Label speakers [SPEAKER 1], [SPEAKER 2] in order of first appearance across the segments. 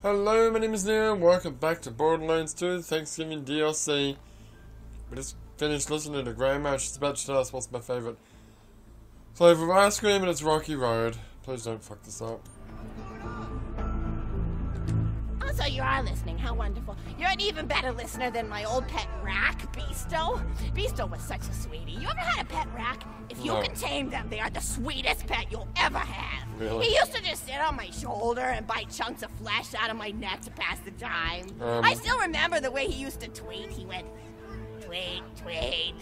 [SPEAKER 1] Hello, my name is Neil, and welcome back to Borderlands 2 Thanksgiving DLC. We just finished listening to Grandma. She's about to tell us what's my favourite flavour of ice cream, and it's Rocky Road. Please don't fuck this up.
[SPEAKER 2] Oh, so you are listening. How wonderful. You're an even better listener than my old pet rack, Beasto. Beasto was such a sweetie. You ever had a pet rack? If you can tame them, they are the sweetest pet you'll ever have.
[SPEAKER 1] Really?
[SPEAKER 2] He used to just sit on my shoulder and bite chunks of flesh out of my neck to pass the time. I still remember the way he used to tweet. He went, tweet, tweet.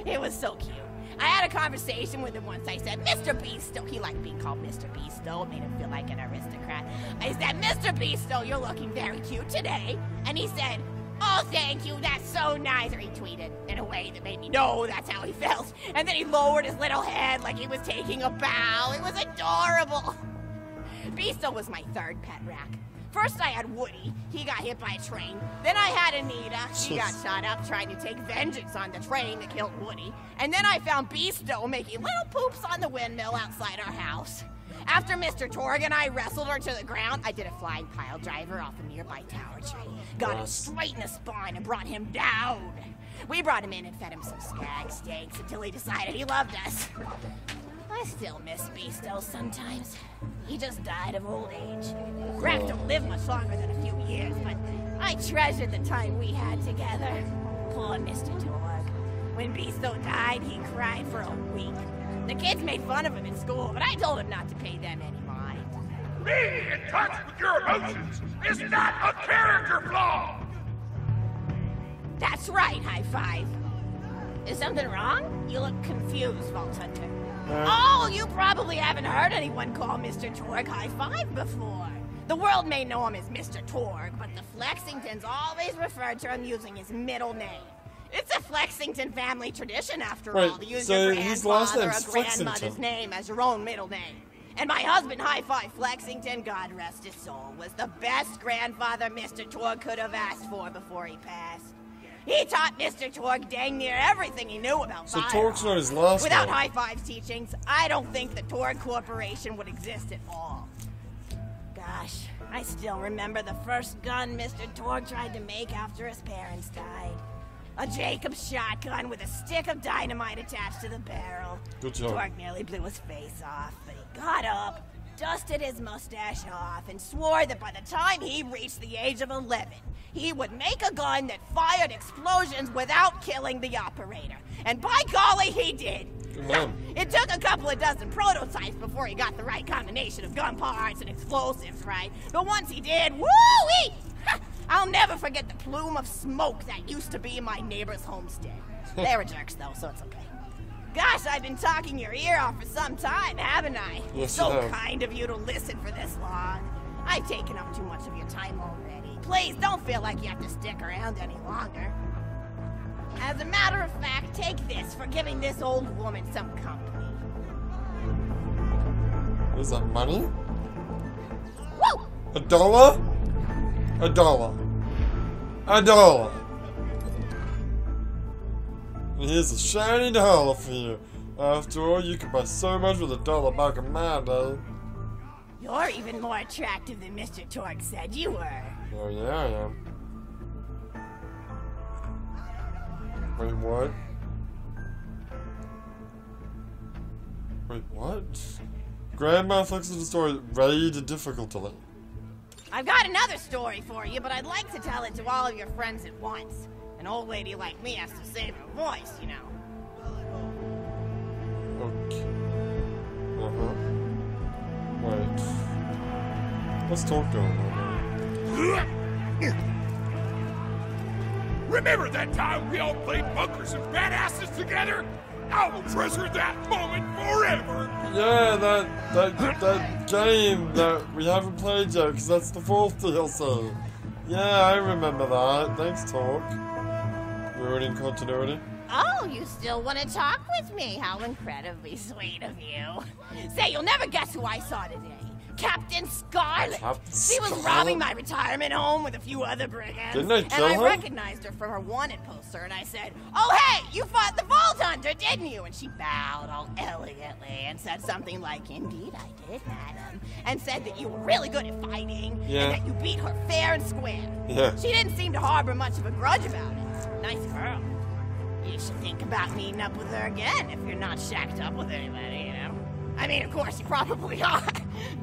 [SPEAKER 2] It was so cute. I had a conversation with him once. I said, Mr. Beasto. He liked being called Mr. Beasto. It made him feel like an aristocrat. I said, Mr. Beasto, you're looking very cute today. And he said, oh, thank you, that's so nice. Or he tweeted in a way that made me know that's how he felt. And then he lowered his little head like he was taking a bow. It was adorable. Beasto was my third pet rack. First I had Woody. He got hit by a train. Then I had Anita. She got shot up trying to take vengeance on the train that killed Woody. And then I found Beasto making little poops on the windmill outside our house. After Mr. Torg and I wrestled her to the ground, I did a flying pile driver off a nearby tower tree. Got him straight in the spine and brought him down. We brought him in and fed him some skag steaks until he decided he loved us. I still miss Beasto sometimes. He just died of old age. Rats don't live much longer than a few years, but I treasured the time we had together. Poor Mr. Torg. When Beasto died, he cried for a week. The kids made fun of him in school, but I told him not to pay them any mind.
[SPEAKER 3] Being in touch with your emotions is not a character flaw!
[SPEAKER 2] That's right, High Five. Is something wrong? You look confused, Vault Hunter. Oh, you probably haven't heard anyone call Mr. Torg High Five before. The world may know him as Mr. Torg, but the Flexingtons always refer to him using his middle name. It's a Flexington family tradition, after all, to use your grandfather or grandmother's name as your own middle name. And my husband, High Five Flexington, God rest his soul, was the best grandfather Mr. Torg could have asked for before he passed. He taught Mr. Torg dang near everything he knew about firearms.
[SPEAKER 1] So Torg's not his last
[SPEAKER 2] Without
[SPEAKER 1] name.
[SPEAKER 2] High Five's teachings, I don't think the Torg Corporation would exist at all. Gosh, I still remember the first gun Mr. Torg tried to make after his parents died. A Jacobs shotgun with a stick of dynamite attached to the barrel.
[SPEAKER 1] Good job.
[SPEAKER 2] Torg nearly blew his face off, but he got up, dusted his mustache off, and swore that by the time he reached the age of 11, he would make a gun that fired explosions without killing the operator. And by golly, he did.
[SPEAKER 1] Come on.
[SPEAKER 2] It took a couple of dozen prototypes before he got the right combination of gun parts and explosives right. But once he did, woo-wee! I'll never forget the plume of smoke that used to be my neighbor's homestead. They were jerks, though, so it's okay. Gosh, I've been talking your ear off for some time, haven't I?
[SPEAKER 1] Yes,
[SPEAKER 2] so
[SPEAKER 1] you have.
[SPEAKER 2] kind of you to listen for this long. I've taken up too much of your time already. Please don't feel like you have to stick around any longer. As a matter of fact, take this for giving this old woman some company.
[SPEAKER 1] Is that money?
[SPEAKER 2] Woo!
[SPEAKER 1] $1? $1. $1. And here's a shiny dollar for you. After all, you can buy so much with $1 back in my day.
[SPEAKER 2] You're even more attractive than Mr. Torg said you were.
[SPEAKER 1] Oh yeah, I am. Wait, what? Wait, what? Grandma flexes the story rated difficulty.
[SPEAKER 2] I've got another story for you, but I'd like to tell it to all of your friends at once. An old lady like me has to save her voice, you know.
[SPEAKER 1] Okay. Wait. Let's talk to him.
[SPEAKER 3] Remember that time we all played bunkers and badasses together? I will treasure that moment forever!
[SPEAKER 1] Yeah, that game that we haven't played yet, because that's the 4th DLC. Yeah, I remember that. Thanks, Talk. Ruining continuity.
[SPEAKER 2] Oh, you still want to talk with me? How incredibly sweet of you. Say, you'll never guess who I saw today. Captain Scarlet.
[SPEAKER 1] Captain
[SPEAKER 2] She was
[SPEAKER 1] Scarlet?
[SPEAKER 2] robbing my retirement home with a few other brigands.
[SPEAKER 1] Didn't I kill
[SPEAKER 2] and
[SPEAKER 1] her?
[SPEAKER 2] I recognized her from her wanted poster, and I said, "Oh, hey, you fought the Vault Hunter, didn't you?" And she bowed all elegantly and said something like, "Indeed I did, madam," and said that you were really good at fighting,
[SPEAKER 1] Yeah.
[SPEAKER 2] and that you beat her fair and square.
[SPEAKER 1] Yeah.
[SPEAKER 2] She didn't seem to harbor much of a grudge about it. Nice girl. You should think about meeting up with her again if you're not shacked up with anybody, you know? I mean, of course, you probably are.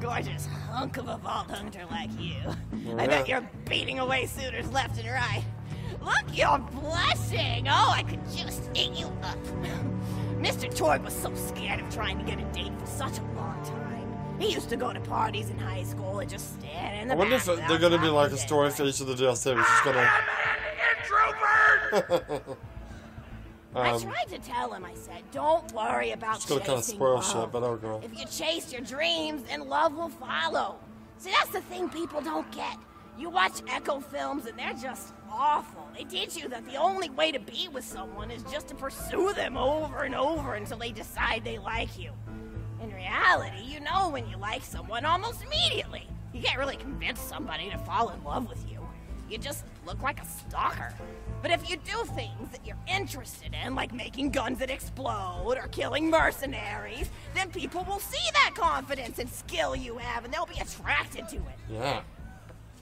[SPEAKER 2] Gorgeous hunk of a Vault Hunter like you. I bet you're beating away suitors left and right. Look, you're blushing. Oh, I could just eat you up. Mr. Torg was so scared of trying to get a date for such a long time. He used to go to parties in high school and just stand in the
[SPEAKER 1] I wonder
[SPEAKER 2] back
[SPEAKER 1] if they're going to be like a story for each of the DLC, which is going to...
[SPEAKER 3] Introvert!
[SPEAKER 2] I tried to tell him, I said, don't worry about
[SPEAKER 1] It's going to kind of
[SPEAKER 2] chasing
[SPEAKER 1] spoil
[SPEAKER 2] love.
[SPEAKER 1] shit, but oh god.
[SPEAKER 2] If you chase your dreams, then love will follow. See, that's the thing people don't get. You watch Echo films and they're just awful. They teach you that the only way to be with someone is just to pursue them over and over until they decide they like you. In reality, you know when you like someone almost immediately. You can't really convince somebody to fall in love with you. You just look like a stalker. But if you do things that you're interested in, like making guns that explode or killing mercenaries, then people will see that confidence and skill you have and they'll be attracted to it.
[SPEAKER 1] Yeah.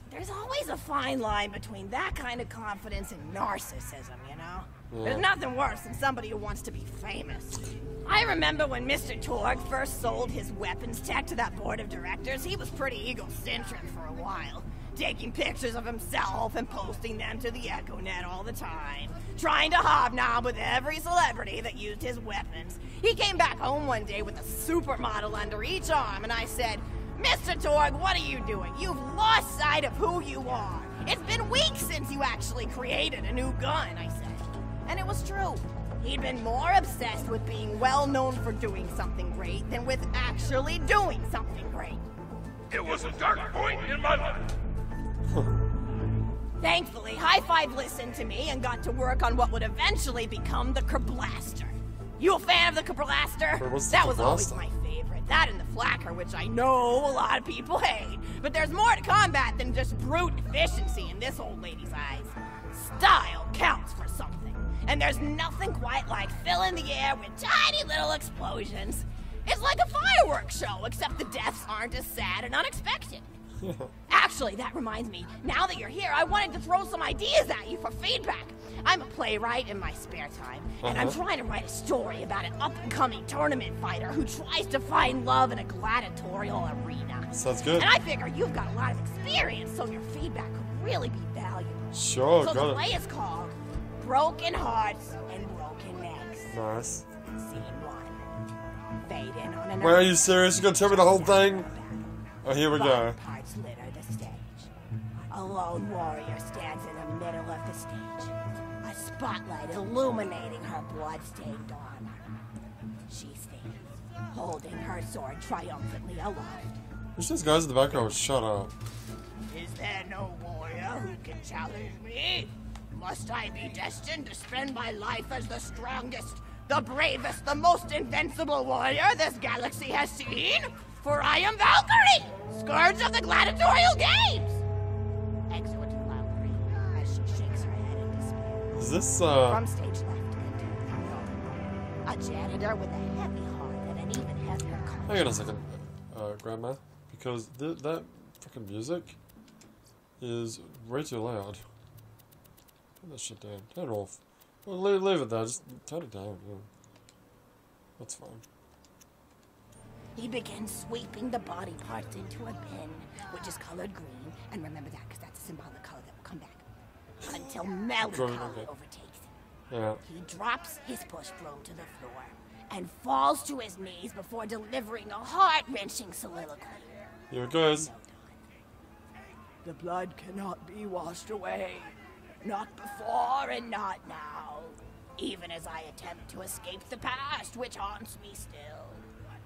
[SPEAKER 2] There's always a fine line between that kind of confidence and narcissism, you know?
[SPEAKER 1] Yeah.
[SPEAKER 2] There's nothing worse than somebody who wants to be famous. I remember when Mr. Torg first sold his weapons tech to that board of directors, he was pretty egocentric for a while. Taking pictures of himself and posting them to the EchoNet all the time. Trying to hobnob with every celebrity that used his weapons. He came back home one day with a supermodel under each arm, and I said, "Mr. Torg, what are you doing? You've lost sight of who you are. It's been weeks since you actually created a new gun," I said. And it was true. He'd been more obsessed with being well known for doing something great than with actually doing something great.
[SPEAKER 3] It was a dark point in my life.
[SPEAKER 2] Thankfully, High Five listened to me and got to work on what would eventually become the Kerblaster. You a fan of the Kerblaster?
[SPEAKER 1] What's the
[SPEAKER 2] That was always
[SPEAKER 1] Kerblaster?
[SPEAKER 2] my favorite. That and the Flacker, which I know a lot of people hate. But there's more to combat than just brute efficiency in this old lady's eyes. Style counts for something. And there's nothing quite like filling the air with tiny little explosions. It's like a fireworks show, except the deaths aren't as sad and unexpected. Actually, that reminds me, now that you're here, I wanted to throw some ideas at you for feedback. I'm a playwright in my spare time, and I'm trying to write a story about an up-and-coming tournament fighter who tries to find love in a gladiatorial arena.
[SPEAKER 1] Sounds good.
[SPEAKER 2] And I figure you've got a lot of experience, so your feedback could really be valuable.
[SPEAKER 1] Sure,
[SPEAKER 2] So the
[SPEAKER 1] got
[SPEAKER 2] play
[SPEAKER 1] it.
[SPEAKER 2] is called Broken Hearts and Broken Necks.
[SPEAKER 1] Nice.
[SPEAKER 2] Scene 1. Fade in on an
[SPEAKER 1] Wait, are you serious? You're going to tell me the whole thing? Oh, here we go.
[SPEAKER 2] Body parts litter the stage. A lone warrior stands in the middle of the stage. A spotlight illuminating her blood-stained armor. She stands, holding her sword triumphantly aloft.
[SPEAKER 1] Wish those guys in the background would shut up.
[SPEAKER 2] Is there no warrior who can challenge me? Must I be destined to spend my life as the strongest, the bravest, the most invincible warrior this galaxy has seen? For I am Valkyrie, scourge of the gladiatorial games! Exit Valkyrie, as she shakes her head in despair.
[SPEAKER 1] Is this,
[SPEAKER 2] From stage left, enter Camille, a janitor with a heavy heart and an even heavier conscience.
[SPEAKER 1] Hang on a second, Grandma. Because that fucking music is way too loud. Turn that shit down. Turn it off. Well, leave it there. Just turn it down. Yeah. That's fine.
[SPEAKER 2] He begins sweeping the body parts into a bin, which is colored green, and remember that because that's a symbolic color that will come back, until melancholy
[SPEAKER 1] Okay.
[SPEAKER 2] overtakes him.
[SPEAKER 1] Yeah.
[SPEAKER 2] He drops his push broom to the floor and falls to his knees before delivering a heart-wrenching soliloquy.
[SPEAKER 1] Here it goes.
[SPEAKER 2] The blood cannot be washed away, not before and not now, even as I attempt to escape the past which haunts me still.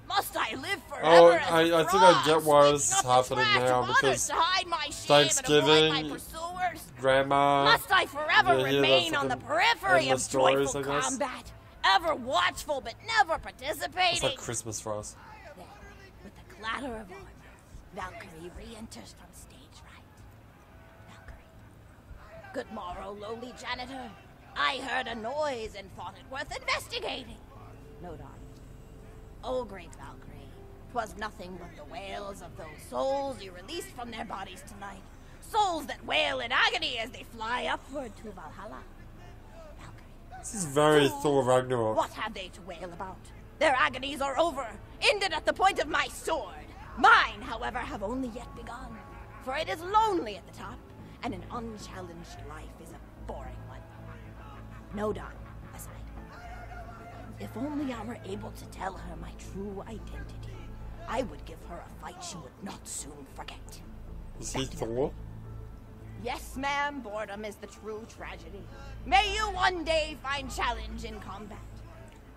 [SPEAKER 2] Must I live forever?
[SPEAKER 1] Oh,
[SPEAKER 2] as a
[SPEAKER 1] I think I
[SPEAKER 2] fraud,
[SPEAKER 1] get why this
[SPEAKER 2] sweeping
[SPEAKER 1] is
[SPEAKER 2] up the
[SPEAKER 1] happening
[SPEAKER 2] trash
[SPEAKER 1] now,
[SPEAKER 2] of others
[SPEAKER 1] because
[SPEAKER 2] to hide my shame and avoid my
[SPEAKER 1] Thanksgiving,
[SPEAKER 2] pursuers?
[SPEAKER 1] Grandma.
[SPEAKER 2] Must I forever
[SPEAKER 1] you hear the
[SPEAKER 2] remain on the
[SPEAKER 1] fucking
[SPEAKER 2] periphery of
[SPEAKER 1] endless stories,
[SPEAKER 2] joyful
[SPEAKER 1] I guess?
[SPEAKER 2] combat, ever watchful but never participating?
[SPEAKER 1] It's like Christmas for us.
[SPEAKER 2] Then, with the clatter of armor Valkyrie re-enters from stage right. Valkyrie. Good morrow, lowly janitor. I heard a noise and thought it worth investigating. No, Don. Oh, great Valkyrie, 'twas nothing but the wails of those souls you released from their bodies tonight. Souls that wail in agony as they fly upward to Valhalla. Valkyrie.
[SPEAKER 1] This is very Thor Ragnarok.
[SPEAKER 2] What have they to wail about? Their agonies are over, ended at the point of my sword. Mine, however, have only yet begun. For it is lonely at the top, and an unchallenged life is a boring one. No, Don, aside. If only I were able to tell her my true identity, I would give her a fight she would not soon forget.
[SPEAKER 1] Is he Thor?
[SPEAKER 2] Yes, ma'am, boredom is the true tragedy. May you one day find challenge in combat.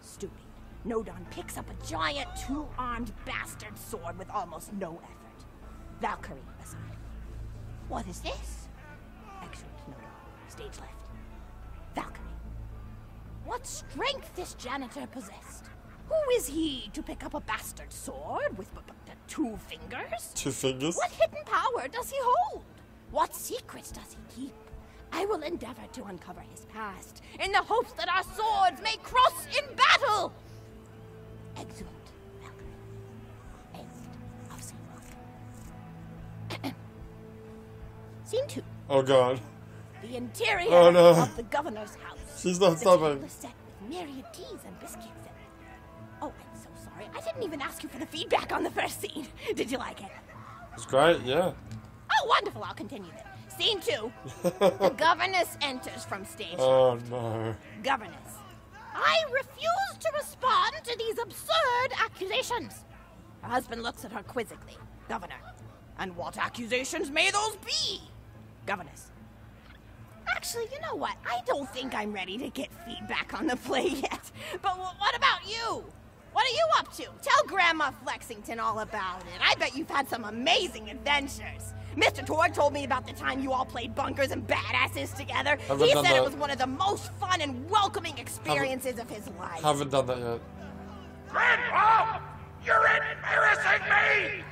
[SPEAKER 2] Stooping, Nodon picks up a giant two-armed bastard sword with almost no effort. Valkyrie aside. What is this? Excellent, Nodon. Stage left. Valkyrie. What strength this janitor possessed? Who is he to pick up a bastard sword with two fingers?
[SPEAKER 1] 2 fingers?
[SPEAKER 2] What hidden power does he hold? What secrets does he keep? I will endeavor to uncover his past, in the hopes that our swords may cross in battle! Exeunt, Valkyrie. End of scene 1. Scene 2.
[SPEAKER 1] Oh god.
[SPEAKER 2] The interior of the governor's house.
[SPEAKER 1] She's not
[SPEAKER 2] The
[SPEAKER 1] stopping.
[SPEAKER 2] table is set with myriad teas and biscuits in it. Oh, I'm so sorry. I didn't even ask you for the feedback on the first scene. Did you like it?
[SPEAKER 1] It's great, yeah.
[SPEAKER 2] Oh, wonderful. I'll continue then. Scene 2. The governess enters from stage.
[SPEAKER 1] Oh no.
[SPEAKER 2] Governess. I refuse to respond to these absurd accusations. Her husband looks at her quizzically. Governor. And what accusations may those be? Governess. Actually, you know what? I don't think I'm ready to get feedback on the play yet. But what about you? What are you up to? Tell Grandma Flexington all about it. I bet you've had some amazing adventures. Mr. Torg told me about the time you all played bunkers and badasses together. He said it was one of the most fun and welcoming experiences of his life.
[SPEAKER 1] Haven't done that yet.
[SPEAKER 3] Grandpa! You're embarrassing me!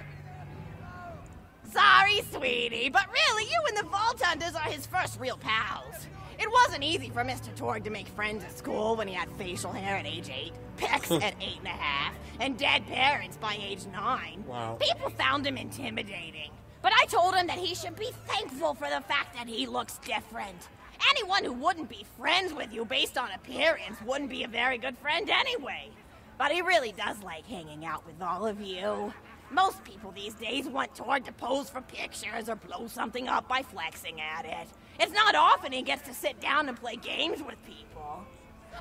[SPEAKER 2] Sorry, sweetie, but really, you and the Vault Hunters are his first real pals. It wasn't easy for Mr. Torg to make friends at school when he had facial hair at age 8, pecs at 8.5, and dead parents by age 9.
[SPEAKER 1] Wow.
[SPEAKER 2] People found him intimidating. But I told him that he should be thankful for the fact that he looks different. Anyone who wouldn't be friends with you based on appearance wouldn't be a very good friend anyway. But he really does like hanging out with all of you. Most people these days want Torg to pose for pictures or blow something up by flexing at it. It's not often he gets to sit down and play games with people.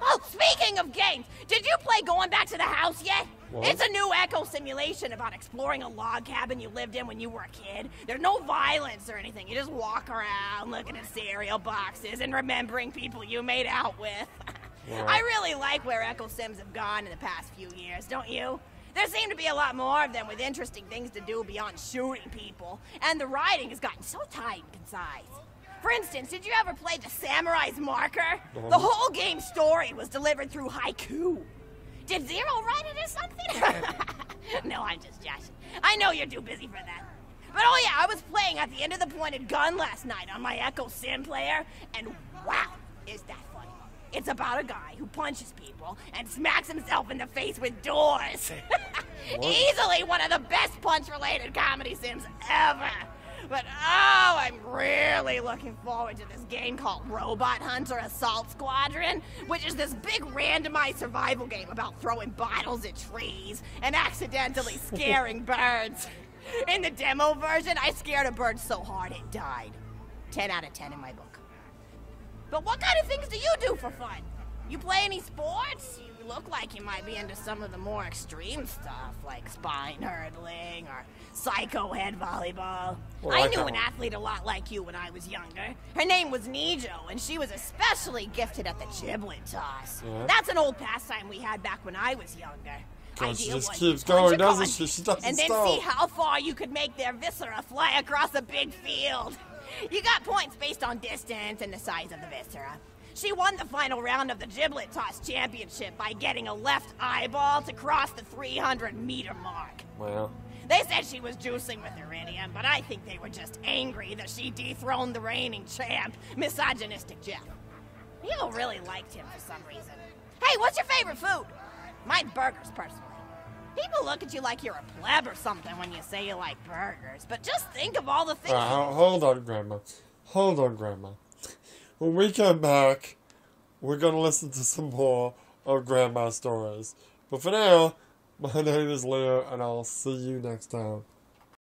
[SPEAKER 2] Oh, speaking of games, did you play Going Back to the House yet? What? It's a new echo simulation about exploring a log cabin you lived in when you were a kid. There's no violence or anything. You just walk around looking at cereal boxes and remembering people you made out with.
[SPEAKER 1] Wow.
[SPEAKER 2] I really like where echo sims have gone in the past few years, don't you? There seem to be a lot more of them with interesting things to do beyond shooting people, and the writing has gotten so tight and concise. For instance, did you ever play The Samurai's Marker? The whole game's story was delivered through haiku. Did Zero write it or something? No, I'm just joshing. I know you're too busy for that. But oh yeah, I was playing at the end of the pointed gun last night on my Echo Sim player, and wow, is that funny. It's about a guy who punches people and smacks himself in the face with doors. Easily one of the best punch-related comedy sims ever. But oh, I'm really looking forward to this game called Robot Hunter Assault Squadron, which is this big randomized survival game about throwing bottles at trees and accidentally scaring birds. In the demo version, I scared a bird so hard it died. 10 out of 10 in my book. But what kind of things do you do for fun? You play any sports? You look like you might be into some of the more extreme stuff, like spine hurdling or psycho head volleyball.
[SPEAKER 1] Well,
[SPEAKER 2] I knew an athlete a lot like you when I was younger. Her name was Nijo, and she was especially gifted at the giblet toss. Yeah. That's an old pastime we had back when I was younger.
[SPEAKER 1] God, she just keeps going, doesn't she? She doesn't
[SPEAKER 2] and then
[SPEAKER 1] stop.
[SPEAKER 2] See how far you could make their viscera fly across a big field. You got points based on distance and the size of the viscera. She won the final round of the Giblet Toss Championship by getting a left eyeball to cross the 300-meter mark.
[SPEAKER 1] Wow.
[SPEAKER 2] They said she was juicing with iridium, but I think they were just angry that she dethroned the reigning champ, misogynistic Jeff. People really liked him for some reason. Hey, what's your favorite food? Mine burgers, personally. People look at you like you're a pleb or something when you say you like burgers, but just think of all the things...
[SPEAKER 1] Hold on, Grandma. Hold on, Grandma. When we come back, we're going to listen to some more of Grandma's stories. But for now, my name is Leo, and I'll see you next time.